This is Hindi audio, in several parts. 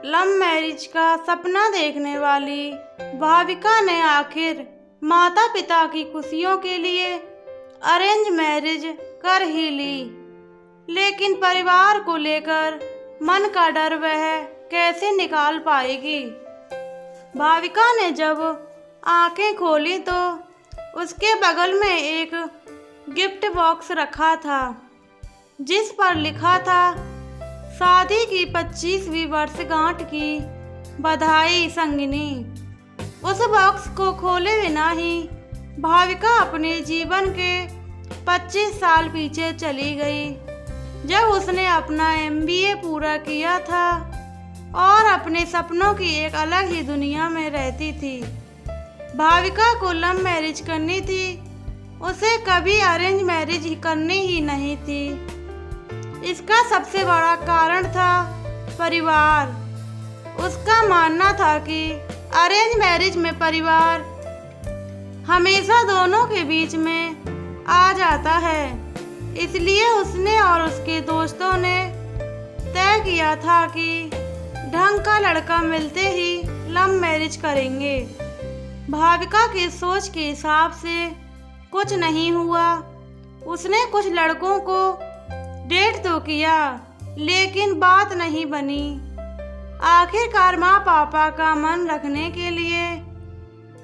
लव मैरिज का सपना देखने वाली भाविका ने आखिर माता पिता की खुशियों के लिए अरेंज मैरिज कर ही ली। लेकिन परिवार को लेकर मन का डर वह कैसे निकाल पाएगी। भाविका ने जब आंखें खोली तो उसके बगल में एक गिफ्ट बॉक्स रखा था जिस पर लिखा था शादी की 25वीं वर्षगांठ की बधाई संगिनी। उस बॉक्स को खोले बिना ही भाविका अपने जीवन के 25 साल पीछे चली गई, जब उसने अपना MBA पूरा किया था और अपने सपनों की एक अलग ही दुनिया में रहती थी। भाविका को लव मैरिज करनी थी, उसे कभी अरेंज मैरिज करनी ही नहीं थी। इसका सबसे बड़ा कारण था परिवार। उसका मानना था कि अरेंज मैरिज में परिवार हमेशा दोनों के बीच में आ जाता है, इसलिए उसने और उसके दोस्तों ने तय किया था कि ढंग का लड़का मिलते ही लव मैरिज करेंगे। भाविका की सोच के हिसाब से कुछ नहीं हुआ। उसने कुछ लड़कों को डेट तो किया, लेकिन बात नहीं बनी। आखिरकार माँ पापा का मन रखने के लिए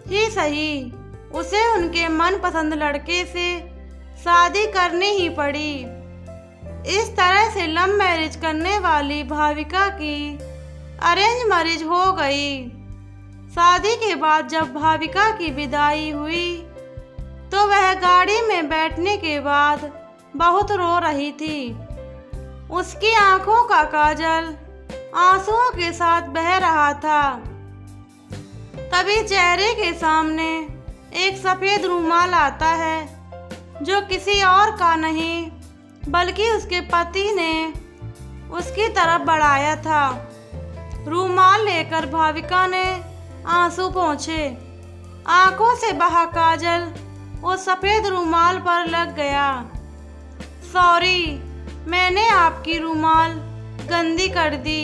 ही सही उसे उनके मनपसंद लड़के से शादी करनी ही पड़ी। इस तरह से लव मैरिज करने वाली भाविका की अरेंज मैरिज हो गई। शादी के बाद जब भाविका की विदाई हुई तो वह गाड़ी में बैठने के बाद बहुत रो रही थी। उसकी आंखों का काजल आंसुओं के साथ बह रहा था। तभी चेहरे के सामने एक सफेद रुमाल आता है जो किसी और का नहीं बल्कि उसके पति ने उसकी तरफ बढ़ाया था। रुमाल लेकर भाविका ने आंसू पोंछे। आंखों से बहा काजल उस सफेद रुमाल पर लग गया। सॉरी, मैंने आपकी रुमाल गंदी कर दी,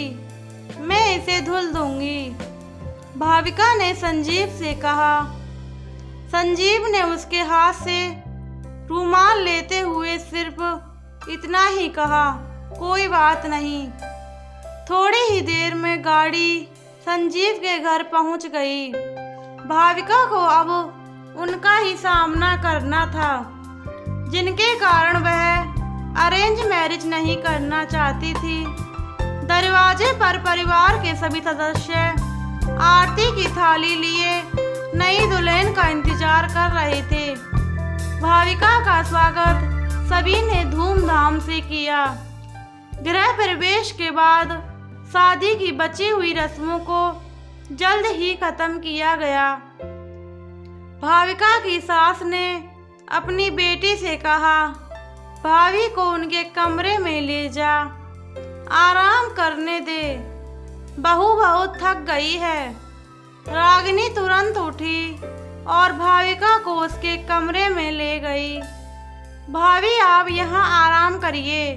मैं इसे धुल दूंगी, भाविका ने संजीव से कहा। संजीव ने उसके हाथ से रुमाल लेते हुए सिर्फ इतना ही कहा, कोई बात नहीं। थोड़ी ही देर में गाड़ी संजीव के घर पहुंच गई। भाविका को अब उनका ही सामना करना था, जिनके कारण वह अरेंज मैरिज नहीं करना चाहती थी। दरवाजे पर परिवार के सभी सदस्य आरती की थाली लिए नई दुल्हन का इंतजार कर रहे थे। भाविका का स्वागत सभी ने धूमधाम से किया। गृह प्रवेश के बाद शादी की बची हुई रस्मों को जल्द ही खत्म किया गया। भाविका की सास ने अपनी बेटी से कहा, भाभी को उनके कमरे में ले जा, आराम करने दे, बहू बहुत थक गई है। रागिनी तुरंत उठी और भाविका को उसके कमरे में ले गई। भाभी, आप यहाँ आराम करिए,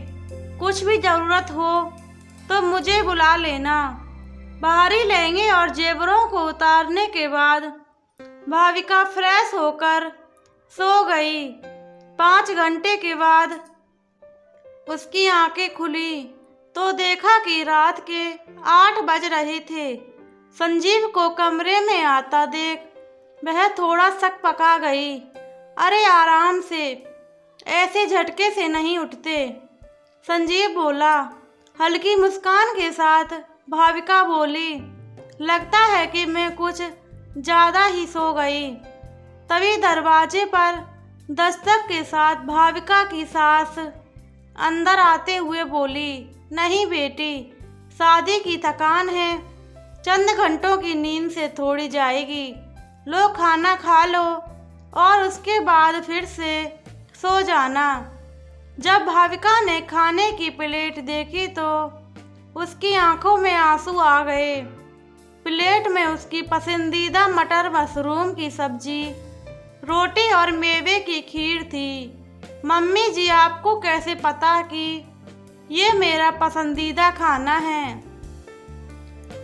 कुछ भी ज़रूरत हो तो मुझे बुला लेना। बाहरी लहंगे और जेवरों को उतारने के बाद भाविका फ्रेश होकर सो गई। 5 घंटे के बाद उसकी आंखें खुली तो देखा कि रात के 8 बज रहे थे। संजीव को कमरे में आता देख वह थोड़ा सकपका गई। अरे आराम से, ऐसे झटके से नहीं उठते, संजीव बोला। हल्की मुस्कान के साथ भाविका बोली, लगता है कि मैं कुछ ज़्यादा ही सो गई। तभी दरवाजे पर दस्तक के साथ भाविका की सास अंदर आते हुए बोली, नहीं बेटी, शादी की थकान है, चंद घंटों की नींद से थोड़ी जाएगी। लो खाना खा लो और उसके बाद फिर से सो जाना। जब भाविका ने खाने की प्लेट देखी तो उसकी आंखों में आंसू आ गए। प्लेट में उसकी पसंदीदा मटर मशरूम की सब्जी, रोटी और मेवे की खीर थी। मम्मी जी, आपको कैसे पता कि ये मेरा पसंदीदा खाना है?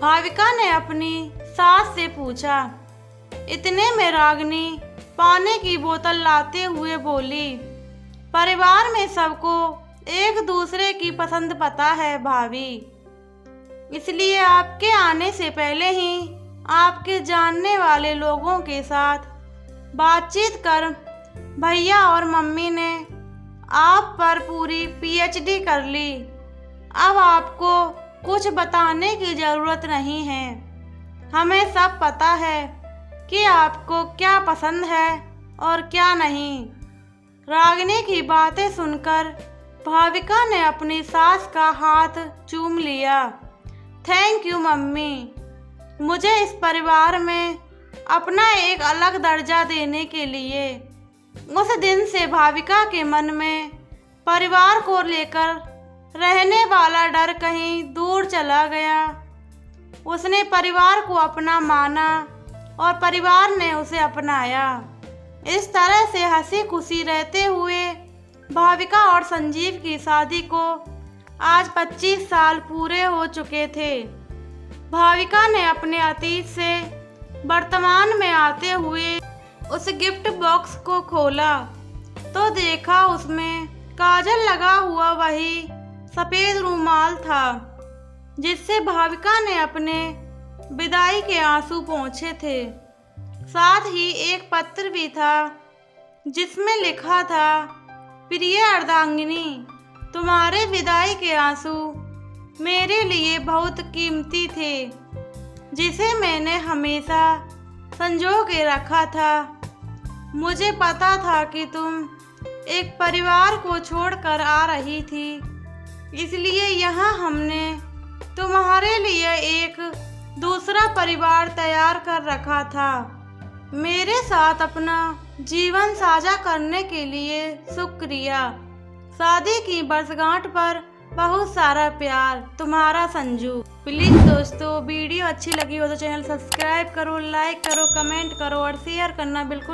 भाविका ने अपनी सास से पूछा। इतने में रागिनी पानी की बोतल लाते हुए बोली, परिवार में सबको एक दूसरे की पसंद पता है भाभी, इसलिए आपके आने से पहले ही आपके जानने वाले लोगों के साथ बातचीत कर भैया और मम्मी ने आप पर पूरी पीएचडी कर ली। अब आपको कुछ बताने की ज़रूरत नहीं है, हमें सब पता है कि आपको क्या पसंद है और क्या नहीं। रागिनी की बातें सुनकर भाविका ने अपनी सास का हाथ चूम लिया। थैंक यू मम्मी, मुझे इस परिवार में अपना एक अलग दर्जा देने के लिए। उस दिन से भाविका के मन में परिवार को लेकर रहने वाला डर कहीं दूर चला गया। उसने परिवार को अपना माना और परिवार ने उसे अपनाया। इस तरह से हंसी खुशी रहते हुए भाविका और संजीव की शादी को आज 25 साल पूरे हो चुके थे। भाविका ने अपने अतीत से वर्तमान में आते हुए उस गिफ्ट बॉक्स को खोला तो देखा उसमें काजल लगा हुआ वही सफ़ेद रुमाल था जिससे भाविका ने अपने विदाई के आंसू पोंछे थे। साथ ही एक पत्र भी था जिसमें लिखा था, प्रिय अर्धांगिनी, तुम्हारे विदाई के आंसू मेरे लिए बहुत कीमती थे, जिसे मैंने हमेशा संजो के रखा था। मुझे पता था कि तुम एक परिवार को छोड़कर आ रही थी, इसलिए यहाँ हमने तुम्हारे लिए एक दूसरा परिवार तैयार कर रखा था। मेरे साथ अपना जीवन साझा करने के लिए शुक्रिया। शादी की वर्षगांठ पर बहुत सारा प्यार, तुम्हारा संजू। प्लीज़ दोस्तों, वीडियो अच्छी लगी हो तो चैनल सब्सक्राइब करो, लाइक करो, कमेंट करो और शेयर करना बिल्कुल